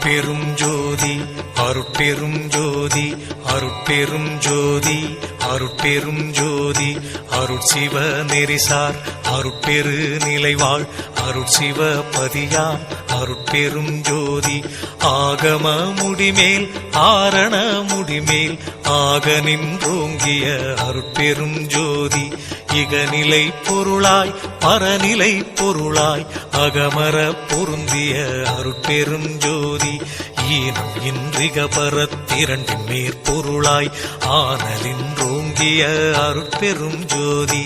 அருட்பெரும் ஜோதி அருட்பெரும் ஜோதி அருட்பெரும் ஜோதி அருட்பெரும் ஜோதி அருட்சிவ நெறிசார் அருட்பெரு நிலைவாழ் அருட்சிவ பதியாம் அருட்பெரும் ஜோதி ஆகம முடிமேல் ஆரண முடிமேல் ஆக நின்றோங்கிய அருட்பெரும் ஜோதி இகநிலை பொருளாய் பரநிலை பொருளாய் அகமர பொருந்திய அருட்பெரும் ஜோதி ஈனம் இன்றிக பரத்திரண்டின் மேற்பொருளாய் ஆனலின்றோங்கிய அருட்பெரும் ஜோதி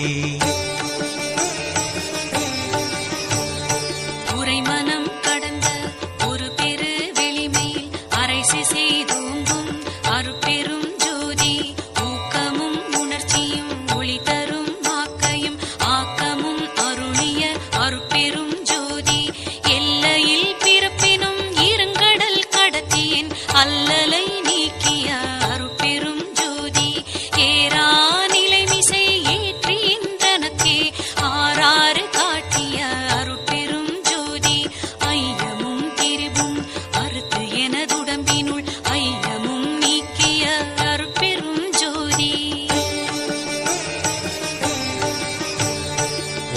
உரைமனம் கடந்த ஒரு பெரு வெளிமையில் அரைசி செய்தோங்கும் அருட்பெரும் ஜோதி ஊக்கமும் உணர்ச்சியும் ஒளி தரும் வாக்கையும் ஆக்கமும் அருளிய அருட்பெரும் ஜோதி எல்லையில் பிறப்பினும் இருங்கடல் கடத்தியின் அல்லலை நீக்கிய அருட்பெரும் ஜோதி ஏரா நிலைமிசை ஏற்றின்றனக்கே ஆறாறு காட்டிய அருட்பெரும் ஜோதி ஐயமும் திரிவும் அறுத்து எனதுடம்பினுள் ஐயமும் நீக்கிய அருட்பெரும் ஜோதி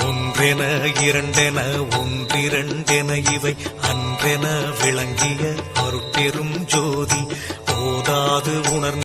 ஒன்றென இரண்டென ஒன்றிரண்டென இவை அன்றென விளங்கிய அருட்பெரும் ஜோதி போதாது உணர்ந்த